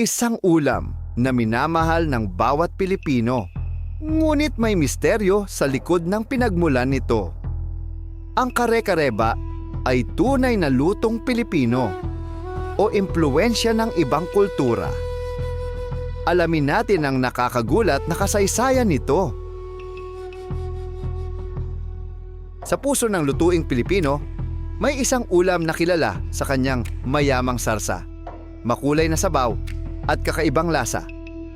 Isang ulam na minamahal ng bawat Pilipino. Ngunit may misteryo sa likod ng pinagmulan nito. Ang kare-kare ba ay tunay na lutong Pilipino o impluwensya ng ibang kultura? Alamin natin ang nakakagulat na kasaysayan nito. Sa puso ng lutuing Pilipino, may isang ulam na kilala sa kanyang mayamang sarsa, makulay na sabaw at kakaibang lasa,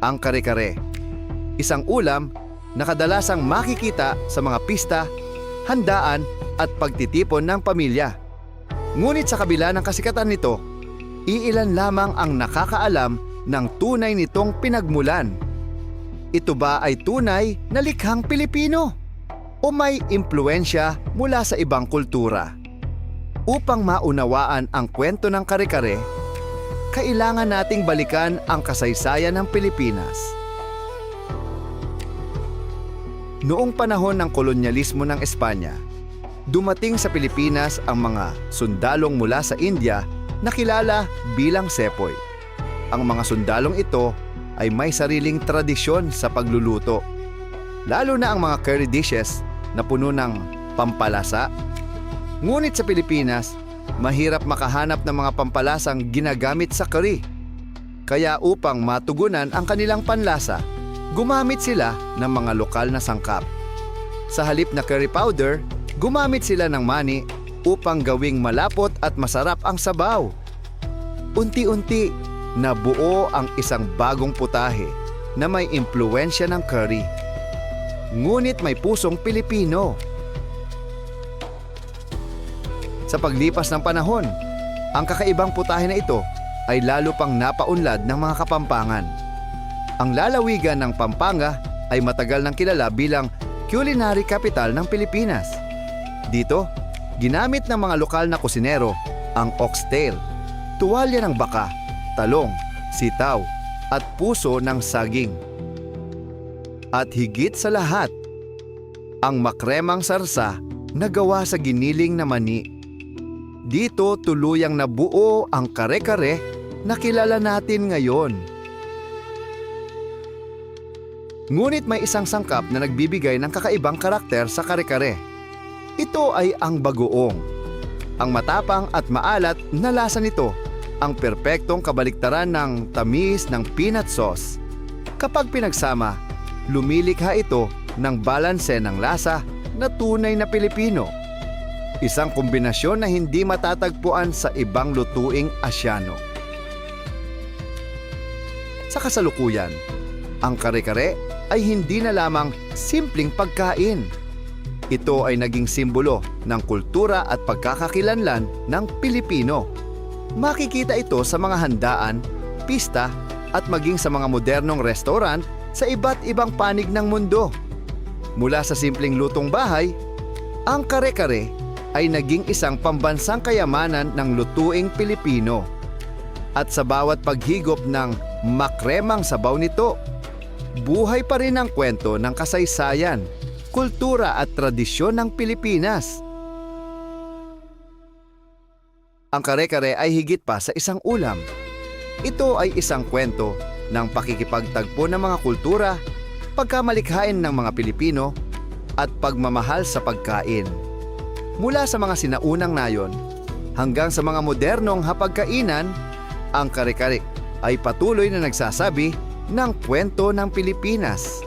ang kare-kare. Isang ulam na kadalasang makikita sa mga pista, handaan at pagtitipon ng pamilya. Ngunit sa kabila ng kasikatan nito, iilan lamang ang nakakaalam ng tunay nitong pinagmulan. Ito ba ay tunay na likhang Pilipino o may impluwensya mula sa ibang kultura? Upang maunawaan ang kwento ng kare-kare, kailangan nating balikan ang kasaysayan ng Pilipinas. Noong panahon ng kolonyalismo ng Espanya, dumating sa Pilipinas ang mga sundalong mula sa India na kilala bilang sepoy. Ang mga sundalong ito ay may sariling tradisyon sa pagluluto, lalo na ang mga curry dishes na puno ng pampalasa. Ngunit sa Pilipinas, mahirap makahanap ng mga pampalasang ginagamit sa curry. Kaya upang matugunan ang kanilang panlasa, gumamit sila ng mga lokal na sangkap. Sa halip na curry powder, gumamit sila ng mani upang gawing malapot at masarap ang sabaw. Unti-unti, nabuo ang isang bagong putahe na may impluwensya ng curry. Ngunit may pusong Pilipino. Sa paglipas ng panahon, ang kakaibang putahe na ito ay lalo pang napaunlad ng mga Kapampangan. Ang lalawigan ng Pampanga ay matagal nang kilala bilang culinary capital ng Pilipinas. Dito, ginamit ng mga lokal na kusinero ang oxtail, tuwalya ng baka, talong, sitaw, at puso ng saging. At higit sa lahat, ang makremang sarsa na gawa sa giniling na mani. Dito tuluyang nabuo ang kare-kare na kilala natin ngayon. Ngunit may isang sangkap na nagbibigay ng kakaibang karakter sa kare-kare. Ito ay ang bagoong. Ang matapang at maalat na lasa nito, ang perpektong kabaliktaran ng tamis ng peanut sauce. Kapag pinagsama, lumilikha ito ng balanse ng lasa na tunay na Pilipino. Isang kombinasyon na hindi matatagpuan sa ibang lutuing Asyano. Sa kasalukuyan, ang kare-kare ay hindi na lamang simpleng pagkain. Ito ay naging simbolo ng kultura at pagkakakilanlan ng Pilipino. Makikita ito sa mga handaan, pista at maging sa mga modernong restaurant sa iba't ibang panig ng mundo. Mula sa simpleng lutong bahay, ang kare-kare ay naging isang pambansang kayamanan ng lutuing Pilipino. At sa bawat paghigop ng makremang sabaw nito, buhay pa rin ang kwento ng kasaysayan, kultura at tradisyon ng Pilipinas. Ang kare-kare ay higit pa sa isang ulam. Ito ay isang kwento ng pakikipagtagpo ng mga kultura, pagkamalikhain ng mga Pilipino, at pagmamahal sa pagkain. Mula sa mga sinaunang nayon hanggang sa mga modernong hapagkainan, ang kare-kare ay patuloy na nagsasabi ng kwento ng Pilipinas.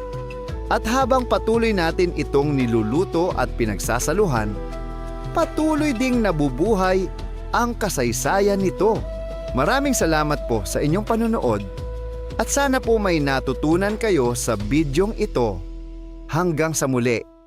At habang patuloy natin itong niluluto at pinagsasaluhan, patuloy ding nabubuhay ang kasaysayan nito. Maraming salamat po sa inyong panonood at sana po may natutunan kayo sa bidyong ito. Hanggang sa muli.